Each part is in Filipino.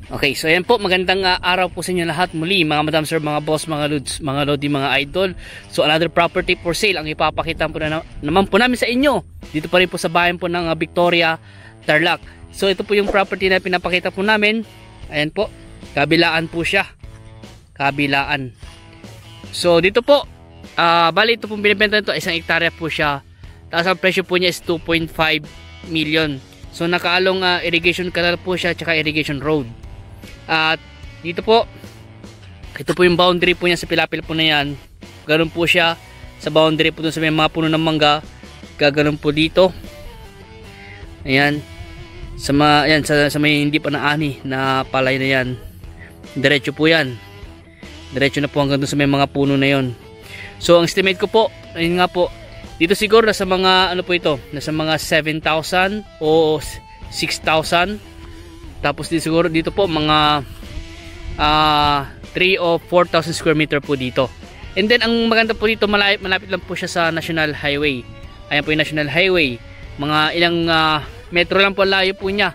Okay, so ayan po, magandang araw po sa inyo lahat muli, mga madam sir, mga boss, mga lods, mga lodi, mga idol. So another property for sale ang ipapakita po naman po namin sa inyo. Dito pa rin po sa bayan po ng Victoria, Tarlac. So ito po yung property na pinapakita po namin. Ayan po, kabilaan po siya. Kabilaan. So dito po, bali ito pong binibenta nito, isang hektarya po siya. Tapos ang presyo po niya is 2.5 million. So nakaalong irrigation canal po siya, tsaka irrigation road. At dito po, ito po yung boundary po niya sa pilapil po na yan. Ganun po siya sa boundary po dun sa may mga puno ng mangga. Gaganon po dito. Ayan. Sa may hindi pa naani na palay na yan. Diretso po yan. Diretso na po hanggang dun sa may mga puno na yon. So ang estimate ko po, ayun nga po, dito siguro nasa mga ano po ito, nasa mga 7,000 o 6,000. Tapos siguro dito po mga 3 o 4,000 square meter po dito. And then ang maganda po dito, malapit lang po siya sa National Highway. Ayan po yung National Highway. Mga ilang metro lang po layo po niya.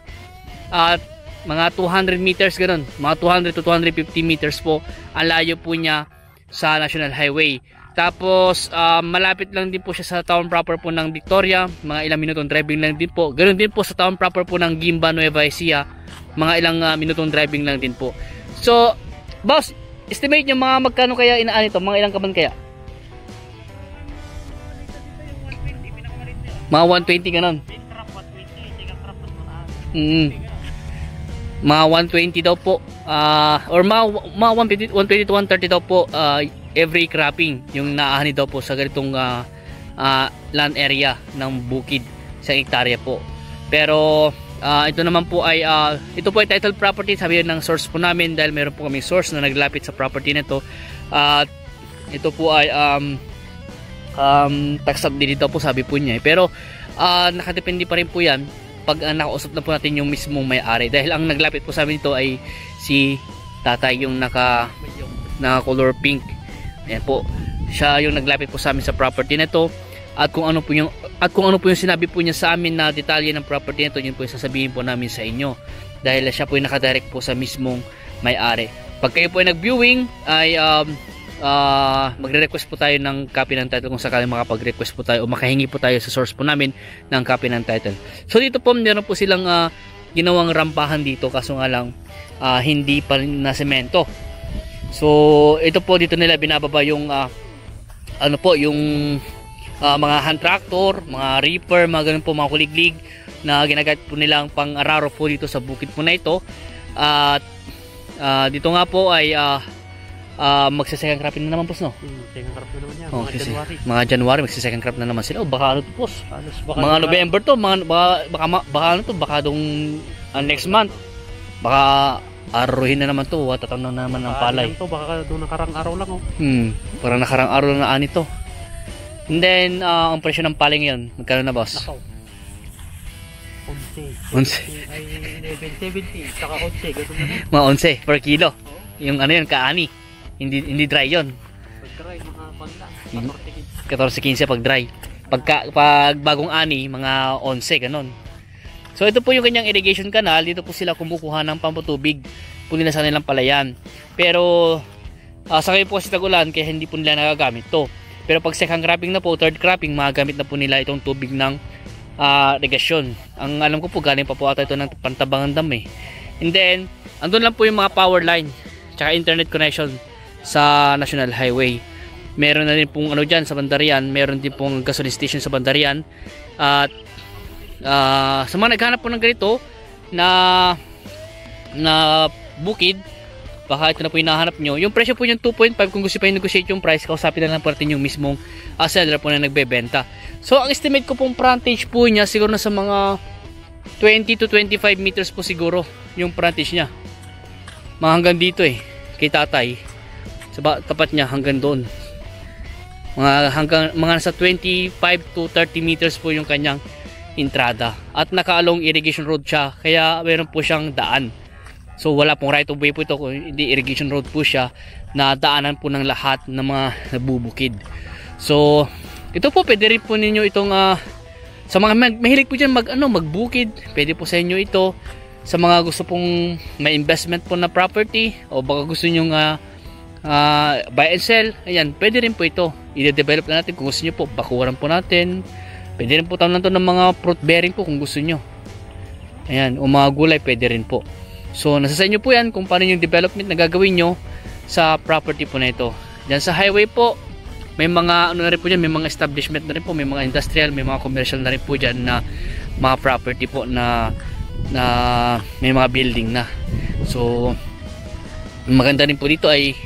At mga 200 meters ganoon. Mga 200 to 250 meters po ang layo po niya sa National Highway. Tapos malapit lang din po siya sa town proper po ng Victoria. Mga ilang minutong driving lang din po. Ganoon din po sa town proper po ng Gimba, Nueva Ecija. Mga ilang minutong driving lang din po. So, boss, estimate nyo mga magkano kaya inaan ito? Mga ilang kaban kaya? Mga 120 ganon. Mga 120 daw po. Or mga 120 to 130 daw po every cropping. Yung naahani daw po sa ganitong land area ng bukid sa hektarya po. Pero ito naman po ay ito po ay title property, sabi ng source po namin, dahil meron po kami source na naglapit sa property na ito. Ito po ay tax subsidy daw po, sabi po niya. Pero nakadepende pa rin po yan pag nakausap na po natin yung mismong may-ari, dahil ang naglapit po sa amin ito ay si tatay, yung naka color pink. Ayan po, siya yung naglapit po sa amin sa property na ito. At kung ano po yung sinabi po niya sa amin na detalye ng property nito, yun po yung sasabihin po namin sa inyo, dahil siya po yung nakadirect po sa mismong may-ari. Pag kayo po ay nag-viewing ay magre-request po tayo ng copy ng title, kung sakaling makapag-request po tayo o makahingi po tayo sa source po namin ng copy ng title. So dito po meron po silang ginawang rampahan dito, kaso nga lang hindi pa na semento. So ito po, dito nila binababa yung yung mga hand tractor, mga reaper, mga ganun po, mga kuliglig na ginagamit po nilang pang-araro po dito sa bukid po na ito. At dito nga po ay magsa-second cropping na naman po, no? Second crop na naman yan, mga January. Mga January magsa-second crop na naman sila. O baka ano to, boss? Mga November to, baka ano to, baka dong next month. Baka aruhin na naman to, tatanaw na naman ng palay. Baka doon nakarang araw lang, oh. Parang nakarang araw lang na ani to. And then, ang presyo ng palay ngayon, magkano na, boss? 11 ay 11.70, saka 11, ganun na. Mga 11 per kilo. Yung ano yun, kaani. Hindi dry yun. Pag dry, mga panglang, 14-15 pag dry. Pag bagong ani, mga 11, ganun. So ito po yung kanyang irrigation canal. Dito po sila kumukuha ng pampatubig po nila sa nilang palayan. Pero sa ngayon po kasi tag-ulan, kaya hindi po nila nagagamit to. Pero pag second cropping na po, third cropping, magagamit na po nila itong tubig ng irrigation. Ang alam ko po, galing pa po ata ito ng Pantabangan Dam eh. And then, andun lang po yung mga power line tsaka internet connection sa National Highway. Meron na din pong ano dyan sa Bandarian, meron din pong gasoline station sa Bandarian. At sa mga naghanap po ng ganito na bukid, baka ito na po yung nahanap nyo. Yung presyo po yung 2.5, kung gusto pa yung negotiate yung price, kausapin na lang po natin yung mismong seller po na nagbebenta. So ang estimate ko pong frontage po niya siguro na sa mga 20 to 25 meters po siguro yung frontage niya. Mga hanggang dito kay tatay. Sa tapat niya hanggang doon. Mga nasa 25 to 30 meters po yung kanyang entrada. At naka-along irrigation road siya, kaya meron po siyang daan. So wala pong right of way po ito, kung hindi irrigation road po siya na daanan po ng lahat ng mga nabubukid. So ito po, pwede rin po ninyo itong sa mga mahilig po dyan magbukid, pwede po sa inyo ito. sa mga gusto pong may investment po na property o baka gusto nyo buy and sell, ayan, pwede rin po ito. I-develop na natin kung gusto nyo po, bakuran po natin. Pwede rin po taon lang to ng mga fruit bearing po kung gusto nyo. Ayan, o mga gulay pwede rin po. So nasa sa inyo po yan kung paano yung development na gagawin nyo sa property po na ito. Diyan sa highway po, may mga ano na rin po dyan, may mga establishment na rin po, may mga industrial, may mga commercial na rin po dyan na mga property po na may mga building na. So maganda rin po dito ay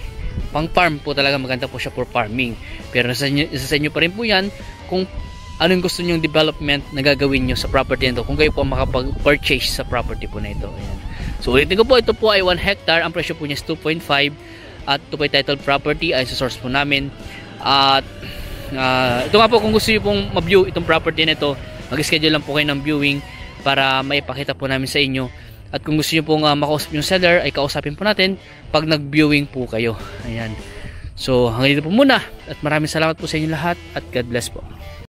pang farm po talaga, maganda po siya for farming. Pero nasa inyo pa rin po yan kung anong gusto nyong development na gagawin nyo sa property nito, kung kayo po makapag-purchase sa property po na ito. Ayan. So ulitin ko po, ito po ay 1 hectare, ang presyo po niya is 2.5 at ito po ay titled property ay sa source po namin. At ito nga po, kung gusto nyo pong ma-view itong property na ito, mag-schedule lang po kayo ng viewing para maipakita po namin sa inyo. At kung gusto nyo pong makausap yung seller, ay kausapin po natin pag nag-viewing po kayo. Ayan. So hanggang dito po muna at maraming salamat po sa inyo lahat at God bless po.